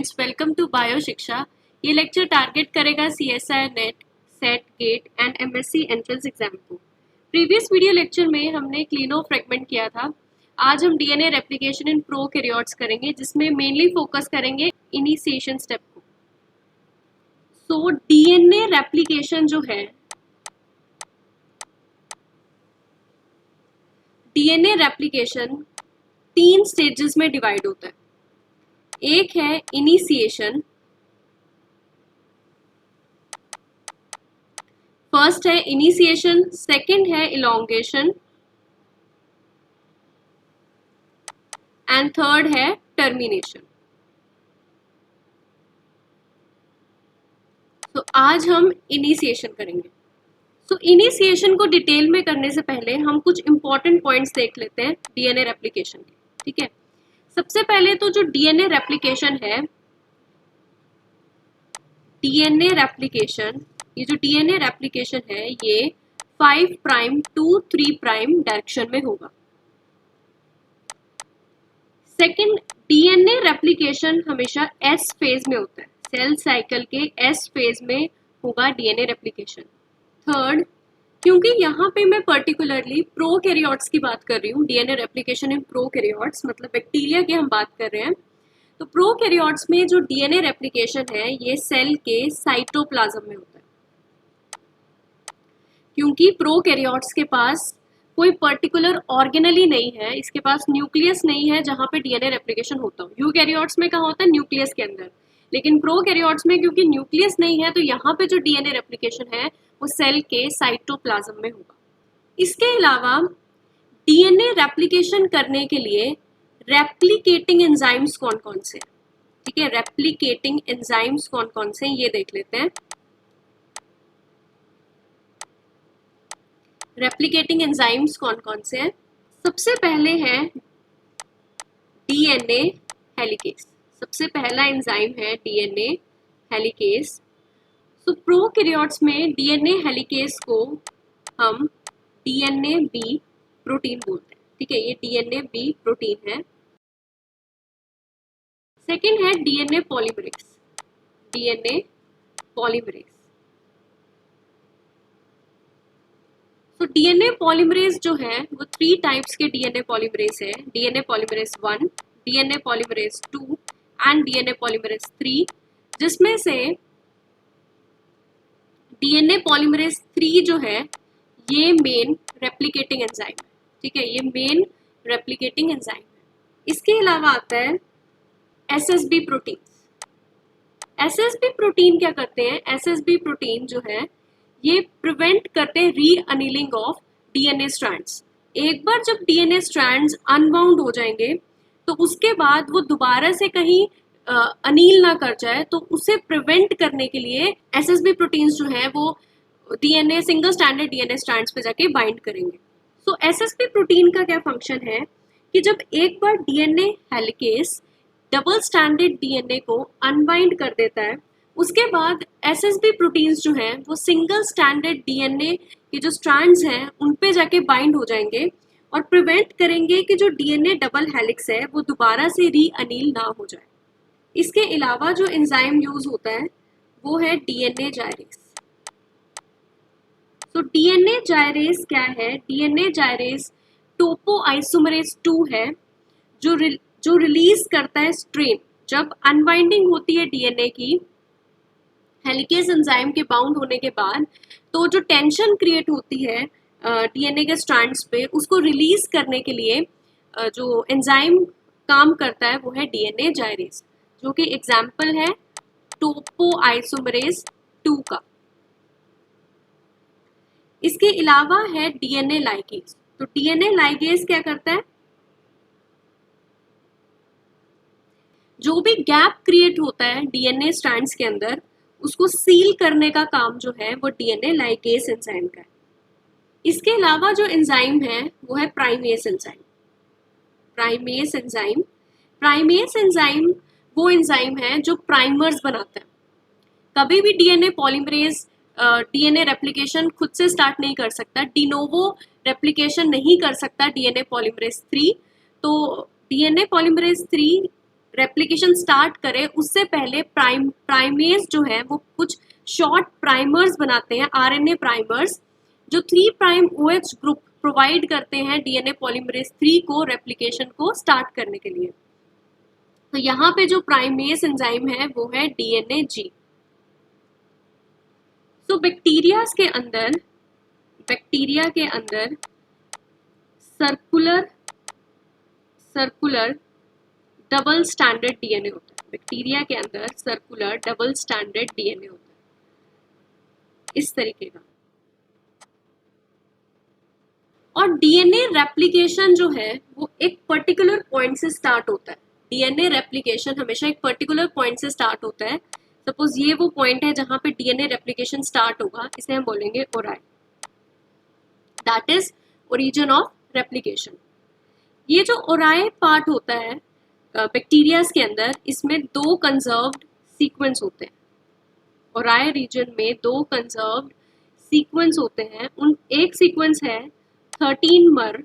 Friends, welcome to bio Shiksha. ये lecture target करेगा CSI NET, SET, GATE and MSc entrance exam को। Previous video lecture में हमने Cleano fragment किया था। आज हम डीएनए रेप्लिकेशन इन प्रोकैरियोट्स करेंगे, जिसमें मेनली फोकस करेंगे इनिशिएशन स्टेप को। सो डीएनए रेप्लिकेशन जो है, डीएनए रेप्लिकेशन 3 स्टेजेस में डिवाइड होता है। एक है इनिशिएशन, फर्स्ट है इनिशिएशन, सेकंड है इलोंगेशन एंड थर्ड है टर्मिनेशन। तो आज हम इनिशिएशन करेंगे। तो इनिशिएशन को डिटेल में करने से पहले हम कुछ इंपॉर्टेंट पॉइंट्स देख लेते हैं डीएनए रेप्लिकेशन के। ठीक है, सबसे पहले तो जो डीएनए रेप्लिकेशन है, डीएनए रेप्लिकेशन, ये जो डीएनए रेप्लिकेशन है ये 5 प्राइम टू 3 प्राइम डायरेक्शन में होगा। सेकंड, डीएनए रेप्लिकेशन हमेशा एस फेज में होता है, सेल साइकिल के एस फेज में होगा डीएनए रेप्लिकेशन। थर्ड, क्योंकि यहाँ पे मैं पर्टिकुलरली प्रोकैरियोट्स की बात कर रही हूँ, डीएनए रेप्लिकेशन इन प्रोकैरियोट्स मतलब बैक्टीरिया की हम बात कर रहे हैं, तो प्रोकैरियोट्स में जो डीएनए रेप्लिकेशन है ये सेल के साइटोप्लाज्म में होता है। क्योंकि प्रोकैरियोट्स के पास कोई पर्टिकुलर ऑर्गेनली नहीं है, इसके पास न्यूक्लियस नहीं है जहाँ पे डीएनए रेप्लिकेशन होता हो। यूकैरियोट्स में कहाँ होता है? न्यूक्लियस के अंदर। लेकिन प्रोकैरियोट्स में क्योंकि न्यूक्लियस नहीं है, तो यहाँ पे जो डीएनए रेप्लिकेशन है वो सेल के साइटोप्लाज्म में होगा। इसके अलावा डीएनए रेप्लिकेशन करने के लिए रेप्लिकेटिंग एंजाइम्स कौन कौन से हैं? ठीक है, रेप्लिकेटिंग एंजाइम्स कौन कौन से हैं ये देख लेते हैं। रेप्लिकेटिंग एंजाइम्स कौन कौन से हैं? सबसे पहले है डीएनए हेलिकेस। सबसे पहला एंजाइम है डीएनए हेलिकेस। तो प्रोकैरियोट्स में डीएनए हेलिकेस को हम डीएनए बी प्रोटीन बोलते हैं। ठीक है, ये डीएनए बी प्रोटीन है। सेकंड है डीएनए पॉलीमरेज। डीएनए पॉलीमरेज, तो डीएनए पॉलीमरेज जो है वो 3 टाइप्स के डीएनए पॉलीमरेज है। DNA polymerase 1, DNA polymerase 2 and DNA polymerase 3, जिसमें से डीएनए पॉलीमरेज 3 जो है ये मेन रेप्लिकेटिंग एंजाइम है। ठीक है, ये मेन रेप्लिकेटिंग एंजाइम है। इसके अलावा आता है एसएसबी प्रोटीन। एसएसबी प्रोटीन क्या करते हैं? एसएसबी प्रोटीन जो है ये प्रिवेंट करते हैं रीअनीलिंग ऑफ डीएनए स्ट्रैंड्स। एक बार जब डीएनए स्ट्रैंड्स अनबाउंड हो जाएंगे तो उसके बाद वो दोबारा से कहीं अनील ना कर जाए, तो उसे प्रिवेंट करने के लिए एसएसबी प्रोटीन्स जो है वो DNA single standard DNA strands पे जाके बाइंड करेंगे। सो एसएसबी प्रोटीन का क्या फंक्शन है कि जब एक बार DNA helicase double standard DNA को अनबाइंड कर देता है, उसके बाद एसएसबी प्रोटीन्स जो हैं वो सिंगल स्टैंडर्ड डीएनए के जो स्ट्रैंड्स हैं उन पे जाके बाइंड हो जाएंगे और प्रिवेंट करेंगे कि जो डीएनए डबल हेलिक्स है वो दोबारा से रीअनील ना हो जाए। इसके अलावा जो एंजाइम यूज होता है वो है डीएनए जायरेज। तो डीएनए जायरेज क्या है? डीएनए जायरेज टोपोआइसोमरेज 2 है जो रिलीज करता है स्ट्रेन। जब अनबाइंडिंग होती है डीएनए की हेलिकेस एंजाइम के बाउंड होने के बाद, तो जो टेंशन क्रिएट होती है डीएनए के स्ट्रैंड्स पे, उसको रिलीज करने के लिए जो एंजाइम काम करता है वो है डीएनए जायरेज, जो कि एग्जाम्पल है टोपोआइसोमरेज 2 का। इसके अलावा है डीएनए लाइगेज। तो डीएनए लाइगेज क्या करता है? जो भी गैप क्रिएट होता है डीएनए स्ट्रैंड्स के अंदर, उसको सील करने का काम जो है वो डीएनए लाइगेज एंजाइम का है। इसके अलावा जो एंजाइम है वो है primase enzyme. Primase enzyme, primase enzyme वो एंजाइम है जो प्राइमर्स बनाता है। कभी भी डीएनए पॉलीमरेज डीएनए रेप्लिकेशन खुद से स्टार्ट नहीं कर सकता, डिनोवो रेप्लिकेशन नहीं कर सकता डीएनए पॉलीमरेज 3। तो डीएनए पॉलीमरेज 3 रेप्लिकेशन स्टार्ट करे उससे पहले प्राइमेज जो है वो कुछ शॉर्ट प्राइमर्स बनाते हैं, आरएनए प्राइमर्स, जो 3 प्राइम OH ग्रुप प्रोवाइड करते हैं डीएनए पॉलीमरेज 3 को रेप्लिकेशन को स्टार्ट करने के लिए। तो यहाँ पे जो प्राइमेज एंजाइम है वो है DNAG। तो बैक्टीरिया के अंदर सर्कुलर डबल स्टैंडर्ड डीएनए होता है। बैक्टीरिया के अंदर सर्कुलर डबल स्टैंडर्ड डीएनए होता है इस तरीके का। और डीएनए रेप्लिकेशन जो है वो एक पर्टिकुलर पॉइंट से स्टार्ट होता है। डीएनए रेप्लिकेशन हमेशा एक पर्टिकुलर पॉइंट से स्टार्ट होता है। सपोज ये वो पॉइंट है जहां पे डीएनए रेप्लिकेशन स्टार्ट होगा, इसे हम बोलेंगे ori, that is origin of replication. ये जो ओराई पार्ट होता है बैक्टीरिया के अंदर, इसमें 2 कंजर्व्ड सीक्वेंस होते हैं। ओराई रीजन में 2 कंजर्व्ड सीक्वेंस होते हैं। एक सीक्वेंस है 13 मर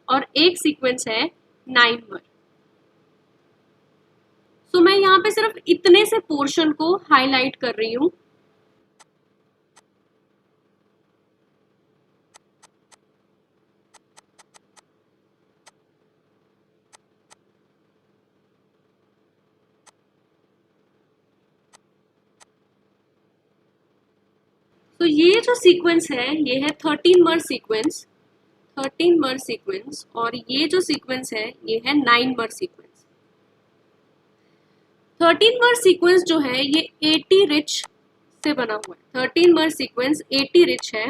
और एक सीक्वेंस है 9 मर। तो मैं यहाँ पे सिर्फ इतने से पोर्शन को हाईलाइट कर रही हूं। तो ये जो सीक्वेंस है ये है 13 मर सीक्वेंस, 13 मर सीक्वेंस, और ये जो सीक्वेंस है ये है 9 मर सीक्वेंस। 13 मर सीक्वेंस जो है ये 80 रिच से बना हुआ है। 13 मर सीक्वेंस 80 रिच है।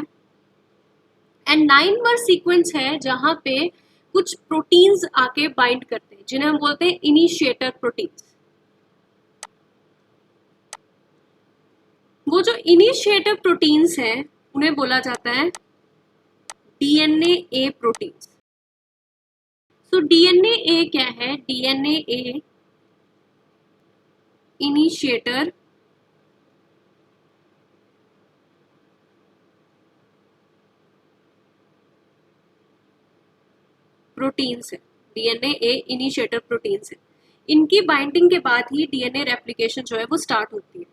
एंड 9 मर सीक्वेंस है जहां पे कुछ प्रोटीन्स आके बाइंड करते हैं, जिन्हें हम बोलते हैं इनिशिएटर प्रोटीन्स। वो जो इनिशिएटर प्रोटीन्स है उन्हें बोला जाता है DNA प्रोटीन्स। सो DNA क्या है? DNA इनिशिएटर प्रोटीन्स है। DNA इनिशिएटर प्रोटीन्स है। इनकी बाइंडिंग के बाद ही DNA रेप्लिकेशन जो है वो स्टार्ट होती है।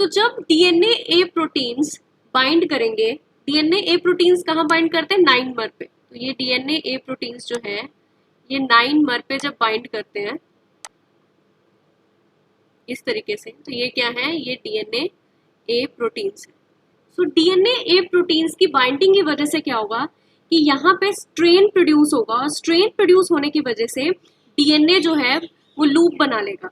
तो जब DNA प्रोटीन्स बाइंड करेंगे, DNA प्रोटीन्स कहाँ बाइंड करते हैं? 9 मर पे। तो ये DNA प्रोटीन्स जो है ये 9 मर पे जब बाइंड करते हैं इस तरीके से, तो ये क्या है? ये DNA प्रोटीन्स है। सो DNA प्रोटीन्स की बाइंडिंग की वजह से क्या होगा कि यहाँ पे स्ट्रेन प्रोड्यूस होगा, और स्ट्रेन प्रोड्यूस होने की वजह से DNA जो है वो लूप बना लेगा।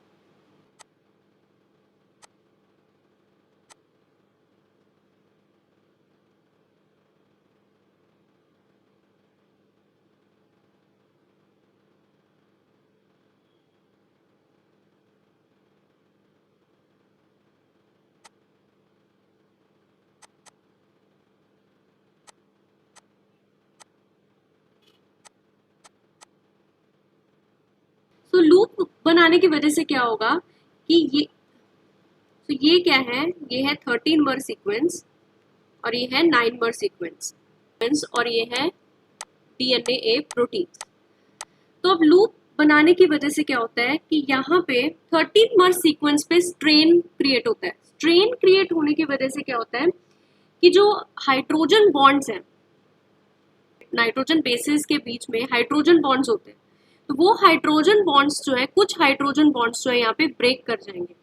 तो लूप बनाने की वजह से क्या होगा कि ये क्या है? ये है 13 मर सीक्वेंस और ये है 9 मर सीक्वेंस और ये है DNA प्रोटीन। तो अब लूप बनाने की वजह से क्या होता है कि यहाँ पे 13 मर सीक्वेंस पे स्ट्रेन क्रिएट होता है। स्ट्रेन क्रिएट होने की वजह से क्या होता है कि जो हाइड्रोजन बॉन्ड्स हैं, नाइट्रोजन बेसेस के बीच में हाइड्रोजन बॉन्ड्स होते हैं, तो वो हाइड्रोजन बॉन्ड्स जो है, कुछ हाइड्रोजन बॉन्ड्स जो है यहाँ पे ब्रेक कर जाएंगे।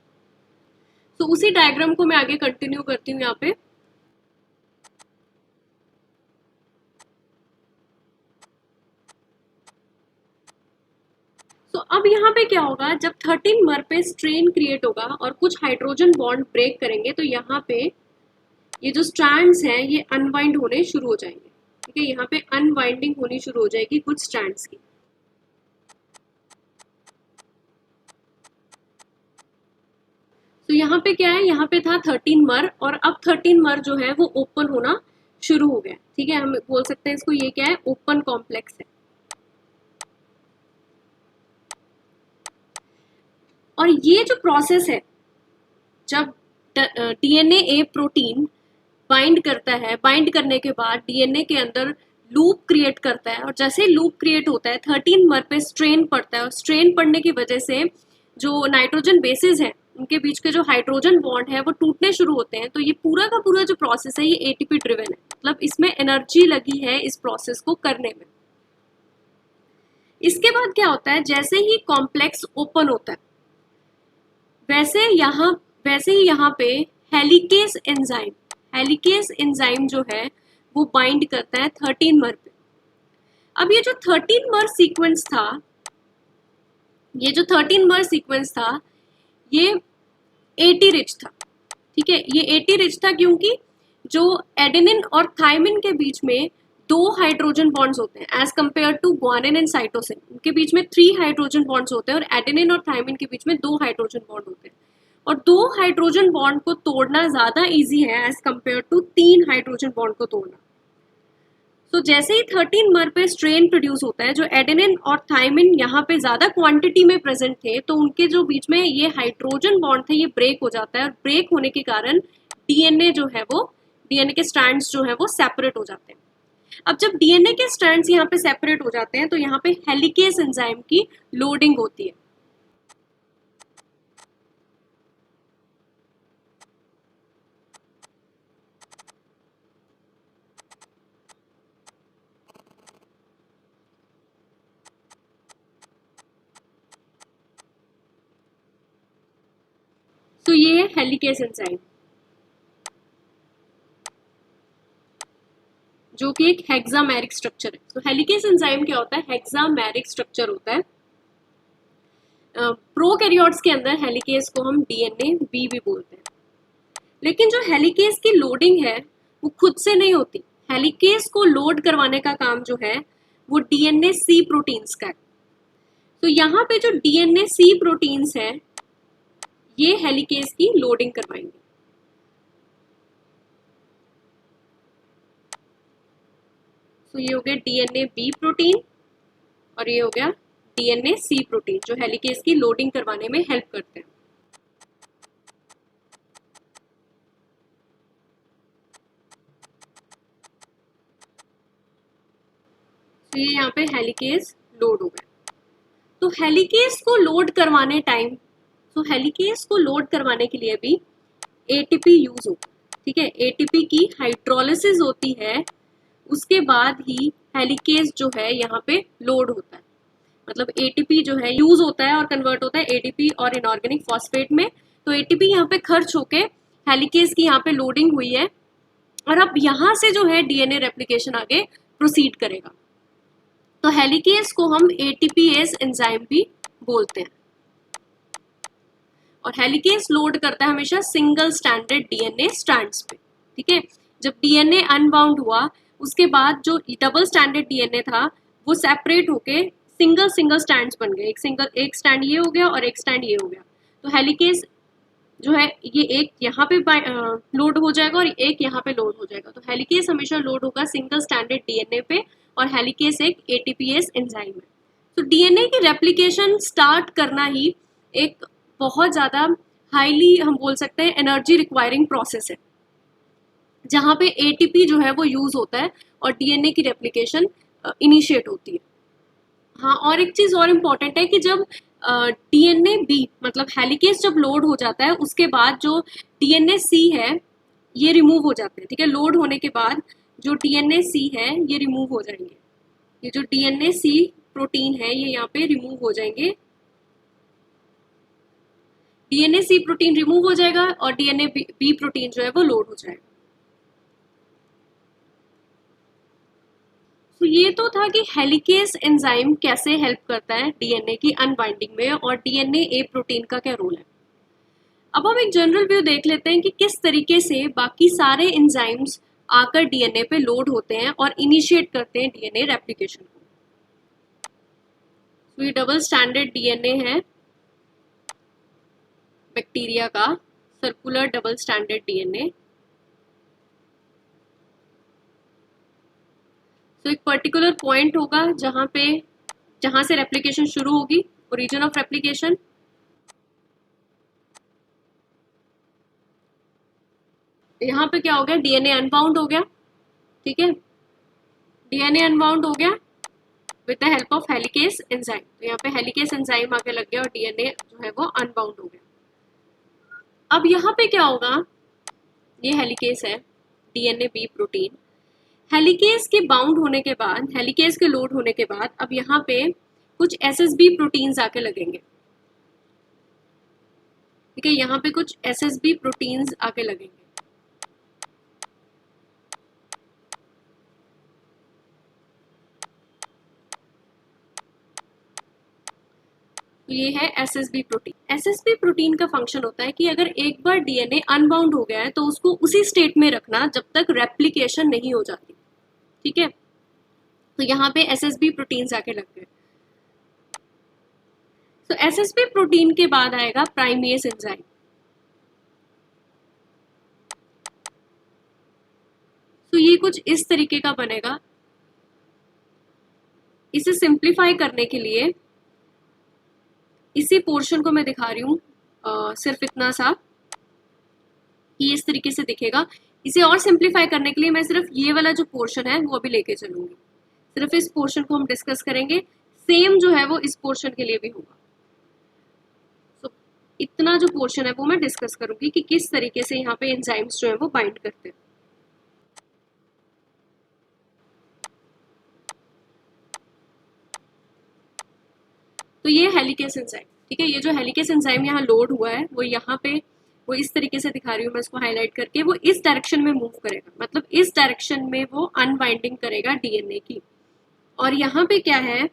तो उसी डायग्राम को मैं आगे कंटिन्यू करती हूँ यहाँ पे। तो अब यहाँ पे क्या होगा, जब 13 मर पे स्ट्रेन क्रिएट होगा और कुछ हाइड्रोजन बॉन्ड ब्रेक करेंगे, तो यहाँ पे ये जो स्ट्रैंड्स हैं ये अनवाइंड होने शुरू हो जाएंगे। ठीक है, यहाँ पे अनवाइंडिंग होनी शुरू हो जाएगी कुछ स्ट्रैंड्स की। तो यहाँ पे क्या है, यहाँ पे था 13 मर और अब 13 मर जो है वो ओपन होना शुरू हो गया। ठीक है, हम बोल सकते हैं इसको, ये क्या है? ओपन कॉम्प्लेक्स है। और ये जो प्रोसेस है, जब DNA प्रोटीन बाइंड करता है, बाइंड करने के बाद DNA के अंदर लूप क्रिएट करता है, और जैसे लूप क्रिएट होता है 13 मर पे स्ट्रेन पड़ता है, और स्ट्रेन पड़ने की वजह से जो नाइट्रोजन बेसेस हैं उनके बीच के जो हाइड्रोजन बॉन्ड है वो टूटने शुरू होते हैं। तो ये पूरा का पूरा जो प्रोसेस है ये एटीपी ड्रिवन है, मतलब इसमें एनर्जी लगी है इस प्रोसेस को करने में। इसके बाद क्या होता है, जैसे ही कॉम्प्लेक्स ओपन होता है वैसे ही यहाँ पे हेलिकेस एंजाइम जो है वो बाइंड करता है 13 मर पे। अब ये जो 13 मर सीक्वेंस था ये 80 रिच था, ठीक है। ये 80 रिच था क्योंकि जो एडेनिन और थायमिन के बीच में 2 हाइड्रोजन बॉन्ड्स होते हैं as compare to guanine and cytosine, उनके बीच में 3 हाइड्रोजन बॉन्ड्स होते हैं और एडेनिन और थायमिन के बीच में 2 हाइड्रोजन बॉन्ड होते हैं। और 2 हाइड्रोजन बॉन्ड को तोड़ना ज्यादा इजी है as compare to 3 hydrogen bond को तोड़ना। तो जैसे ही 13 मर पे स्ट्रेन प्रोड्यूस होता है, जो एडेनिन और थायमिन यहाँ पे ज्यादा क्वांटिटी में प्रेजेंट थे, तो उनके जो बीच में ये हाइड्रोजन बॉन्ड थे ये ब्रेक हो जाता है और ब्रेक होने के कारण डीएनए के स्ट्रैंड्स जो है वो सेपरेट हो जाते हैं। अब जब डीएनए के स्ट्रैंड्स यहाँ पे सेपरेट हो जाते हैं तो यहाँ पे हेलिकेस एंजाइम की लोडिंग होती है। तो ये है हेलिकेस एंजाइम, जो कि एक हेक्सामेरिक स्ट्रक्चर है। तो हेलिकेस एंजाइम क्या होता है, हेक्सामेरिक स्ट्रक्चर होता है। प्रोकैरियोट्स के अंदर हेलिकेस को हम डीएनए बी भी बोलते हैं। लेकिन जो हेलिकेस की लोडिंग है वो खुद से नहीं होती, हेलिकेस को लोड करवाने का काम जो है वो डीएनए सी प्रोटीन्स का है। तो यहाँ पे जो डीएनए सी प्रोटीन्स है ये हेलिकेस की लोडिंग करवाएंगे। तो ये हो गया डीएनए बी प्रोटीन और ये हो गया डीएनए सी प्रोटीन, जो हेलिकेस की लोडिंग करवाने में हेल्प करते हैं। तो ये यहाँ पे हेलिकेस लोड हो गया। तो हेलिकेस को लोड करवाने के लिए भी एटीपी यूज होता है, ठीक है। एटीपी की हाइड्रोलिसिस होती है, उसके बाद ही हेलिकेस जो है यहाँ पे लोड होता है। मतलब एटीपी जो है यूज होता है और कन्वर्ट होता है एडीपी और इनऑर्गेनिक फॉस्फेट में। तो एटीपी यहाँ पे खर्च होके हेलिकेस की यहाँ पे लोडिंग हुई है और अब यहाँ से जो है डीएनए रेप्लिकेशन आगे प्रोसीड करेगा। तो हेलिकेस को हम एटीपीएस एंजाइम भी बोलते हैं। और हेलिकेस लोड करता है हमेशा सिंगल स्टैंडर्ड डीएनए स्ट्रैंड्स पे, ठीक है। जब डीएनए अनबाउंड हुआ उसके बाद जो डबल स्टैंडर्ड डीएनए था वो सेपरेट होके सिंगल स्टैंड्स बन गए। एक स्टैंड ये हो गया और एक स्टैंड ये हो गया। तो हेलिकेस जो है ये एक यहाँ पे लोड हो जाएगा और एक यहाँ पे लोड हो जाएगा। तो हेलिकेस हमेशा लोड होगा सिंगल स्टैंडर्ड डीएनए पे और हेलिकेस एक एटीपीएस एंजाइम है। तो डीएनए की रेप्लिकेशन स्टार्ट करना ही एक बहुत ज्यादा हाईली हम बोल सकते हैं एनर्जी रिक्वायरिंग प्रोसेस है, जहाँ पे एटीपी जो है वो यूज होता है और डीएनए की रेप्लिकेशन इनिशिएट होती है। हाँ, और एक चीज और इम्पोर्टेंट है कि जब डीएनए बी मतलब हेलिकेस जब लोड हो जाता है उसके बाद जो डीएनए सी है ये रिमूव हो जाते हैं, ठीक है। लोड होने के बाद जो डीएनए सी है ये रिमूव हो जाएंगे। ये जो डीएनए सी प्रोटीन है ये यहाँ पे रिमूव हो जाएंगे। डीएनए सी प्रोटीन रिमूव हो जाएगा और डीएनए बी प्रोटीन जो है वो लोड हो जाएगा। तो ये तो था कि हेलिकेस एंजाइम कैसे हेल्प करता है डीएनए की अनबाइंडिंग में और डीएनए ए प्रोटीन का क्या रोल है। अब हम एक जनरल व्यू देख लेते हैं कि किस तरीके से बाकी सारे एंजाइम्स आकर डीएनए पे लोड होते हैं और इनिशिएट करते हैं डीएनए रेप्लिकेशन को। तो ये डबल स्टैंडर्ड डीएनए है बैक्टीरिया का, सर्कुलर डबल स्टैंडर्ड डीएनए। तो एक पर्टिकुलर पॉइंट होगा जहां से रेप्लिकेशन शुरू होगी, ओरिजिन ऑफ रेप्लिकेशन। यहाँ पे क्या हो गया, डीएनए अनबाउंड हो गया, ठीक है। डीएनए अनबाउंड हो गया, with the help of helicase enzyme. तो यहाँ पे हेलिकेस एंजाइम आके लग गया और डीएनए जो है वो अनबाउंड हो गया। अब यहाँ पे क्या होगा, ये हेलिकेस है डीएनए बी प्रोटीन, हेलिकेस के बाउंड होने के बाद, हेलिकेस के लोड होने के बाद अब यहाँ पे कुछ एसएसबी प्रोटीन्स आके लगेंगे। ठीक है, यहाँ पे कुछ एसएसबी प्रोटीन्स आके लगेंगे। तो ये है एसएसबी प्रोटीन। एसएसबी प्रोटीन का फंक्शन होता है कि अगर एक बार डीएनए अनबाउंड हो गया है तो उसको उसी स्टेट में रखना जब तक रेप्लिकेशन नहीं हो जाती। ठीक है, तो यहाँ पे एसएसबी प्रोटीन्स आके लग गए। तो एसएसबी प्रोटीन के बाद आएगा प्राइमेज एंजाइम। तो ये कुछ इस तरीके का बनेगा। इसे सिंप्लीफाई करने के लिए इसी पोर्शन को मैं दिखा रही हूँ, सिर्फ इतना सा कि इस तरीके से दिखेगा। इसे और सिंप्लीफाई करने के लिए मैं सिर्फ ये वाला जो पोर्शन है वो अभी लेके चलूंगी। सिर्फ इस पोर्शन को हम डिस्कस करेंगे, सेम जो है वो इस पोर्शन के लिए भी होगा। तो इतना जो पोर्शन है वो मैं डिस्कस करूंगी कि किस तरीके से यहाँ पे एंजाइम्स जो है वो बाइंड करते हैं। तो ये हेलिकेस एंजाइम। ठीक है, ये जो हेलिकेस एंजाइम यहाँ लोड हुआ है वो यहाँ पे वो इस तरीके से दिखा रही हूँ मैं इसको हाईलाइट करके, वो इस डायरेक्शन में मूव करेगा, मतलब इस डायरेक्शन में वो अनबाइंडिंग करेगा डीएनए की। और यहाँ पे क्या है,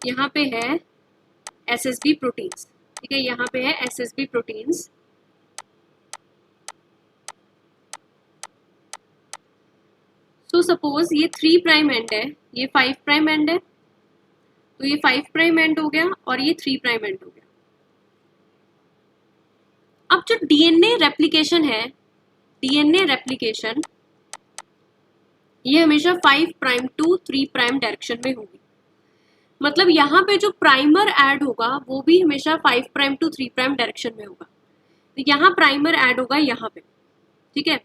यहाँ पे है एसएसबी प्रोटीन्स। ठीक है, यहाँ पे है एसएसबी प्रोटीन्स। सो सपोज ये 3 प्राइम एंड है, ये 5 प्राइम एंड है, तो ये 5 प्राइम एंड हो गया और ये 3 प्राइम एंड हो गया। अब जो डीएनए रेप्लिकेशन है, डीएनए रेप्लिकेशन ये हमेशा 5 प्राइम टू 3 प्राइम डायरेक्शन में होगी। मतलब यहाँ पे जो प्राइमर ऐड होगा वो भी हमेशा 5 प्राइम टू 3 प्राइम डायरेक्शन में होगा। तो यहाँ प्राइमर ऐड होगा यहाँ पे। ठीक है,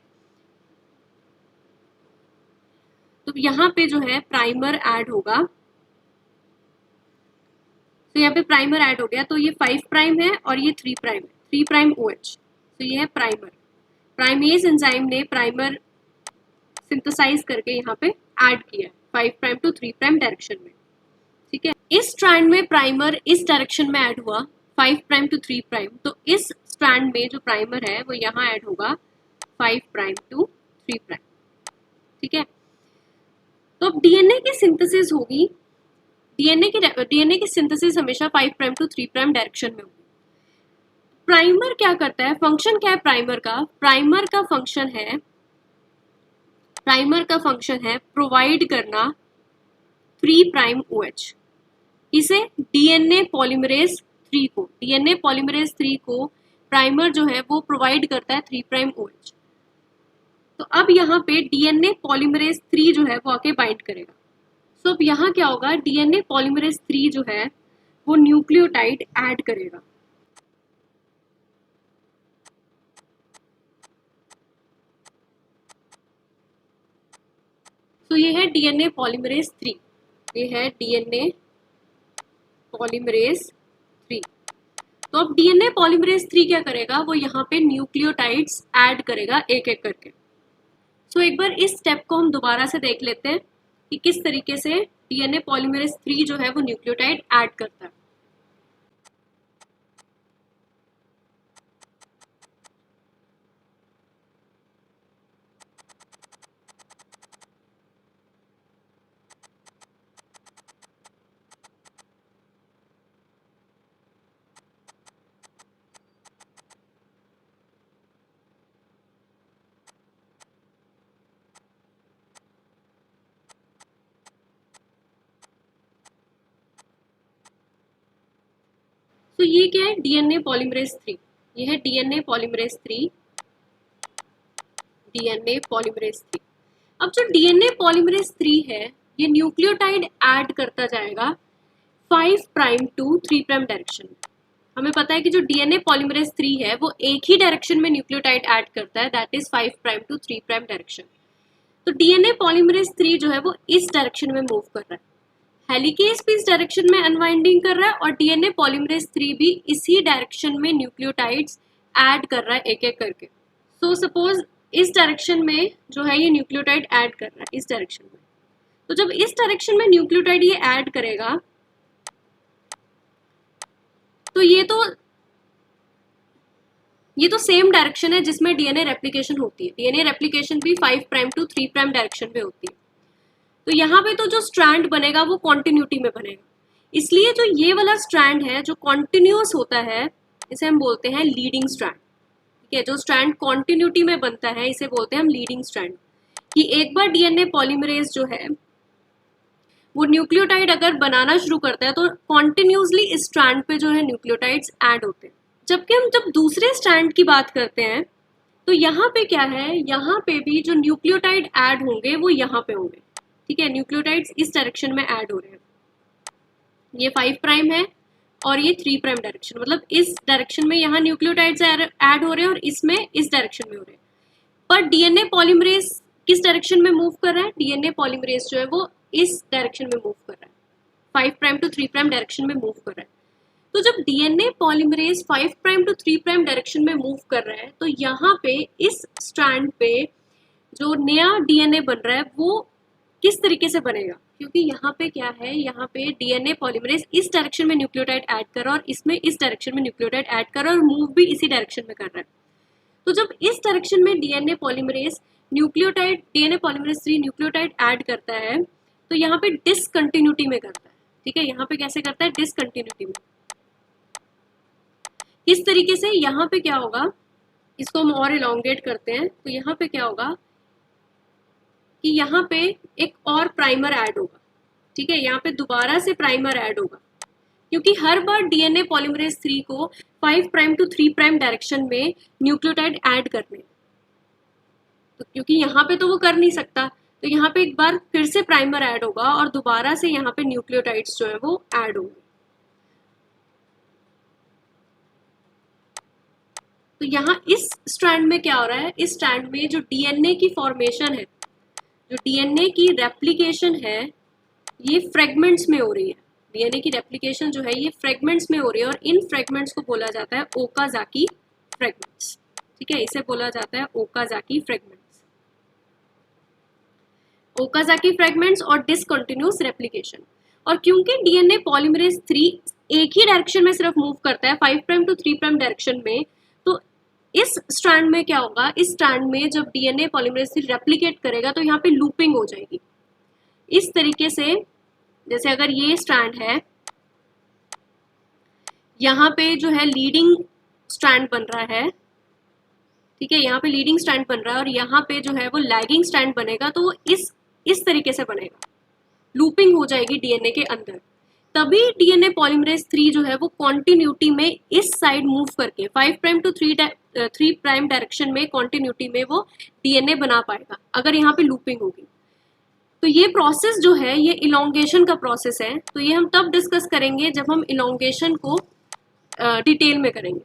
तो यहाँ पे जो है प्राइमर ऐड होगा। तो यहाँ पे प्राइमर ऐड हो गया, तो ये 5 प्राइम है और ये 3 प्राइम है, 3 प्राइम OH। तो ये है प्राइमर। प्राइमेज एंजाइम ने प्राइमर सिंथेसाइज करके यहाँ पे ऐड किया है 5 प्राइम टू 3 प्राइम डायरेक्शन में। ठीक है, इस स्ट्रैंड में प्राइमर इस डायरेक्शन में ऐड हुआ 5 प्राइम टू 3 प्राइम, तो इस स्ट्रैंड में जो प्राइमर है वो यहाँ ऐड होगा 5 प्राइम टू 3 प्राइम। ठीक है, तो अब डीएनए की सिंथेसिस होगी, डीएनए की सिंथेसिस हमेशा 5 प्राइम टू 3 प्राइम डायरेक्शन में होगी। प्राइमर क्या करता है, फंक्शन क्या है प्राइमर का, प्राइमर का फंक्शन है प्रोवाइड करना 3 प्राइम OH। इसे डीएनए पॉलीमरेज 3 को प्राइमर जो है वो प्रोवाइड करता है 3 प्राइम OH। तो अब यहाँ पे डीएनए पॉलीमरेज 3 जो है वो आके बाइंड करेगा। सो अब यहाँ क्या होगा, डीएनए पॉलीमरेज 3 जो है वो न्यूक्लियोटाइड ऐड करेगा। तो ये है डीएनए पॉलीमरेज 3, ये है डीएनए पॉलीमरेज 3। तो अब डीएनए पॉलीमरेज 3 क्या करेगा, वो यहाँ पे न्यूक्लियोटाइड्स ऐड करेगा एक एक करके। सो एक बार इस स्टेप को हम दोबारा से देख लेते हैं कि किस तरीके से डीएनए पॉलीमरेज 3 जो है वो न्यूक्लियोटाइड ऐड करता है। तो ये क्या है, डीएनए पॉलीमरेज 3, ये है डीएनए पॉलीमरेज 3, डीएनए पॉलीमरेज 3। अब जो डीएनए पॉलीमरेज 3 है ये न्यूक्लियोटाइड ऐड करता जाएगा 5 प्राइम टू 3 प्राइम डायरेक्शन में। हमें पता है कि जो डीएनए पॉलीमरेज 3 है वो एक ही डायरेक्शन में न्यूक्लियोटाइड ऐड करता है, that is 5 prime to 3 prime direction. तो डीएनए पॉलीमरेज 3 जो है वो इस डायरेक्शन में मूव कर रहा है। हेलिकेज भी इस डायरेक्शन में अनवाइंडिंग कर रहा है और डीएनए पॉलीमरेज 3 भी इसी डायरेक्शन में न्यूक्लियोटाइड्स ऐड कर रहा है एक एक करके। सो सपोज इस डायरेक्शन में जो है ये न्यूक्लियोटाइड ऐड कर रहा है इस डायरेक्शन में, तो जब इस डायरेक्शन में न्यूक्लियोटाइड ये ऐड करेगा तो ये तो सेम डायरेक्शन है जिसमें डीएनए रेप्लिकेशन होती है। डीएनए रेप्लिकेशन भी 5 प्राइम टू 3 प्राइम डायरेक्शन में होती है। तो यहाँ पे तो जो स्ट्रैंड बनेगा वो कॉन्टिन्यूटी में बनेगा, इसलिए जो ये वाला स्ट्रैंड है जो कॉन्टिन्यूअस होता है इसे हम बोलते हैं लीडिंग स्ट्रैंड। ठीक है, जो स्ट्रैंड कॉन्टिन्यूटी में बनता है इसे बोलते हैं हम लीडिंग स्ट्रैंड। कि एक बार डीएनए पॉलीमरेज जो है वो न्यूक्लियोटाइड अगर बनाना शुरू करता है तो कॉन्टिन्यूसली इस स्ट्रैंड पे जो है न्यूक्लियोटाइड्स ऐड होते हैं। जबकि हम जब दूसरे स्ट्रैंड की बात करते हैं तो यहाँ पे क्या है, यहाँ पे भी जो न्यूक्लियोटाइड ऐड होंगे वो यहाँ पे होंगे। ठीक है, न्यूक्लियोटाइड्स इस डायरेक्शन में ऐड हो रहे हैं, ये 5 प्राइम है और ये 3 प्राइम डायरेक्शन, मतलब इस डायरेक्शन में यहाँ न्यूक्लियोटाइड्स ऐड हो रहे हैं और इसमें इस डायरेक्शन में हो रहे हैं। पर डीएनए पॉलीमरेज किस डायरेक्शन में मूव कर रहा है, डीएनए पॉलीमरेज जो है वो इस डायरेक्शन में मूव कर रहा है, 5 प्राइम टू 3 प्राइम डायरेक्शन में मूव कर रहा है। तो जब DNA polymerase 5 prime to 3 prime direction में मूव कर रहा है तो यहाँ पे इस स्ट्रैंड पे जो नया डीएनए बन रहा है वो किस तरीके से बनेगा, क्योंकि यहाँ पे क्या है, यहाँ पे डीएनए पॉलीमरेज इस डायरेक्शन में न्यूक्लियोटाइड ऐड कर रहा है और इसमें इस डायरेक्शन में न्यूक्लियोटाइड ऐड कर रहा है और मूव भी इसी डायरेक्शन में कर रहा है। तो जब इस डायरेक्शन में डीएनए पॉलीमरेज 3 न्यूक्लियोटाइड ऐड करता है तो यहाँ पे डिसकंटिन्यूटी में करता है। ठीक है, यहाँ पे कैसे करता है, डिसकंटिन्यूटी में। इस तरीके से यहाँ पे क्या होगा, इसको हम और इलोंगेट करते हैं तो यहाँ पे क्या होगा कि यहाँ पे एक और प्राइमर ऐड होगा। ठीक है, यहाँ पे दोबारा से प्राइमर ऐड होगा क्योंकि हर बार डीएनए पॉलीमरेज 3 को 5 प्राइम टू 3 प्राइम डायरेक्शन में न्यूक्लियोटाइड ऐड करने, तो क्योंकि यहाँ पे तो वो कर नहीं सकता तो यहाँ पे एक बार फिर से प्राइमर ऐड होगा और दोबारा से यहाँ पे न्यूक्लियोटाइड्स जो है वो ऐड होंगे। तो यहाँ इस स्ट्रैंड में क्या हो रहा है, इस स्ट्रैंड में जो डीएनए की फॉर्मेशन है, जो डीएनए की रेप्लिकेशन है, ये फ्रेगमेंट्स में हो रही है। डीएनए की रेप्लिकेशन जो है ये फ्रेगमेंट्स में हो रही है और इन फ्रेगमेंट्स को बोला जाता है ओकाजाकी फ्रेगमेंट्स। ठीक है, इसे बोला जाता है ओकाजाकी फ्रेगमेंट्स, ओकाजाकी फ्रेगमेंट्स और डिसकंटिन्यूअस रेप्लिकेशन। और क्योंकि डीएनए पॉलीमरेज 3 एक ही डायरेक्शन में सिर्फ मूव करता है 5 प्राइम टू 3 प्राइम डायरेक्शन में, तो इस स्ट्रैंड में क्या होगा, इस स्ट्रैंड में जब डीएनए पॉलीमरेज 3 रेप्लिकेट करेगा तो यहाँ पे लूपिंग हो जाएगी। इस तरीके से जैसे अगर ये स्ट्रैंड है, यहाँ पे जो है लीडिंग स्ट्रैंड बन रहा है। ठीक है, यहाँ पे लीडिंग स्ट्रैंड बन रहा है और यहाँ पे जो है वो लैगिंग स्ट्रैंड बनेगा, तो वो इस तरीके से बनेगा, लूपिंग हो जाएगी डीएनए के अंदर। तभी डीएनए पॉलीमरेज 3 जो है वो कॉन्टिन्यूटी में इस साइड मूव करके 5 प्राइम टू 3 प्राइम डायरेक्शन में कॉन्टिन्यूटी में वो डीएनए बना पाएगा अगर यहाँ पे लूपिंग होगी। तो ये प्रोसेस जो है ये इलोंगेशन का प्रोसेस है, तो ये हम तब डिस्कस करेंगे जब हम इलोंगेशन को डिटेल में करेंगे।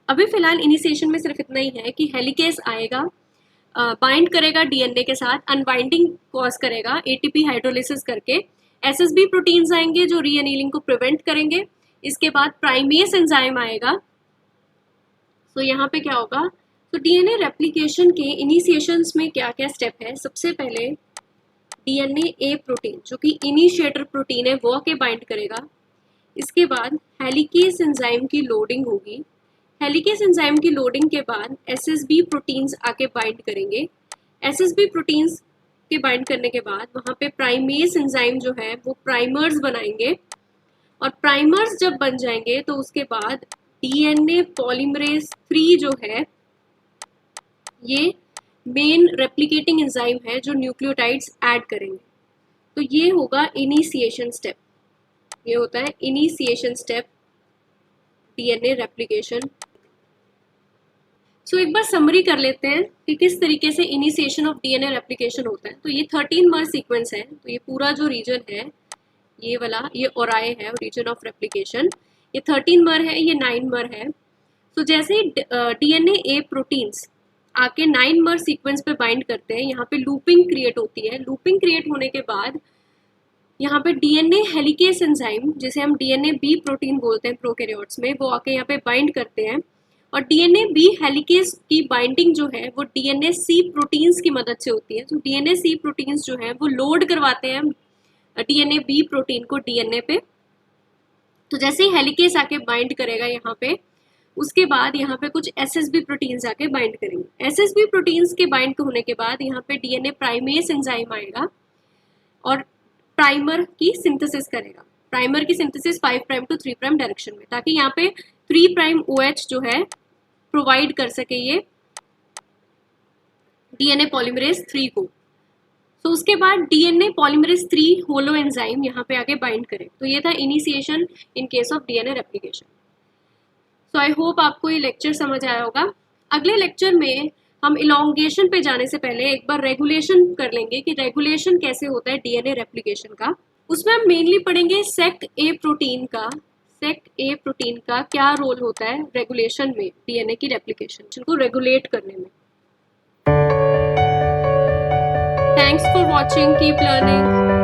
अभी फिलहाल इनिशिएशन में सिर्फ इतना ही है कि हेलिकेज आएगा, बाइंड करेगा डीएनए के साथ, अनबाइंडिंग कॉज करेगा एटीपी हाइड्रोलिसिस करके, एसएसबी प्रोटीन्स आएंगे जो रीएनीलिंग को प्रिवेंट करेंगे। इसके बाद प्राइमेस एंजाइम आएगा। तो यहाँ पे क्या होगा, तो डीएनए रेप्लिकेशन के इनिशिएशंस में क्या क्या स्टेप है। सबसे पहले डीएनए ए प्रोटीन जो कि इनिशिएटर प्रोटीन है वो आके बाइंड करेगा। इसके बाद हेलिकेज एंजाइम की लोडिंग होगी। हेलिकेज एंजाइम की लोडिंग के बाद एसएसबी प्रोटीन्स आके बाइंड करेंगे। एसएसबी प्रोटीन्स के बाइंड करने के बाद वहाँ पे प्राइमेस एंजाइम जो है वो प्राइमर्स बनाएंगे और प्राइमर्स जब बन जाएंगे तो उसके बाद डीएनए पॉलीमरेज 3 जो है ये मेन रेप्लिकेटिंग एंजाइम है जो न्यूक्लियोटाइड्स ऐड करेंगे। तो ये होगा इनिशिएशन स्टेप, ये होता है इनिशिएशन स्टेप डीएनए रेप्लिकेशन। सो एक बार समरी कर लेते हैं कि किस तरीके से इनिशिएशन ऑफ डीएनए रेप्लिकेशन होता है। तो ये 13 मर सीक्वेंस है, तो ये पूरा जो रीजन है ये वाला, ये ओराई है रीजन ऑफ रेप्लिकेशन, ये 13 मर है, ये 9 मर है। तो जैसे डीएनए ए प्रोटीन्स आके 9 मर सीक्वेंस पे बाइंड करते हैं, यहाँ पे लूपिंग क्रिएट होती है। लूपिंग क्रिएट होने के बाद यहाँ पे डीएनए हेलिकेस एंजाइम, जिसे हम डीएनए बी प्रोटीन बोलते हैं प्रोकैरियोट्स में, वो आके यहाँ पे बाइंड करते हैं और डीएनए बी हेलिकेस की बाइंडिंग जो है वो डीएनए सी प्रोटीन्स की मदद से होती है। तो डीएनए सी प्रोटीन्स जो है वो लोड करवाते हैं डीएनए बी प्रोटीन को डीएनए पे। तो जैसे ही हेलिकेस आके बाइंड करेगा यहाँ पे, उसके बाद यहाँ पे कुछ एसएसबी प्रोटीन्स आके बाइंड करेंगे। एसएसबी प्रोटीन्स के बाइंड होने के बाद यहाँ पे डीएनए प्राइमेस एंजाइम आएगा और प्राइमर की सिंथेसिस करेगा। प्राइमर की synthesis 5 prime to 3 prime direction में, ताकि यहाँ पे 3 प्राइम OH जो है प्रोवाइड कर सके ये डीएनए पॉलीमरेज 3 को। तो उसके बाद डीएनए पॉलीमरेज 3 होलो एंजाइम यहाँ पे आके बाइंड करे। तो ये था initiation in case of DNA replication. So I hope आपको ये लेक्चर समझ आया होगा। अगले लेक्चर में हम इलॉन्गेशन पे जाने से पहले एक बार रेगुलेशन कर लेंगे कि रेगुलेशन कैसे होता है डीएनए रेप्लिकेशन का। उसमें हम मेनली पढ़ेंगे सेक-ए प्रोटीन का। सेक-ए प्रोटीन का क्या रोल होता है रेगुलेशन में, डीएनए की रेप्लिकेशन को रेगुलेट करने में। Thanks for watching, keep learning.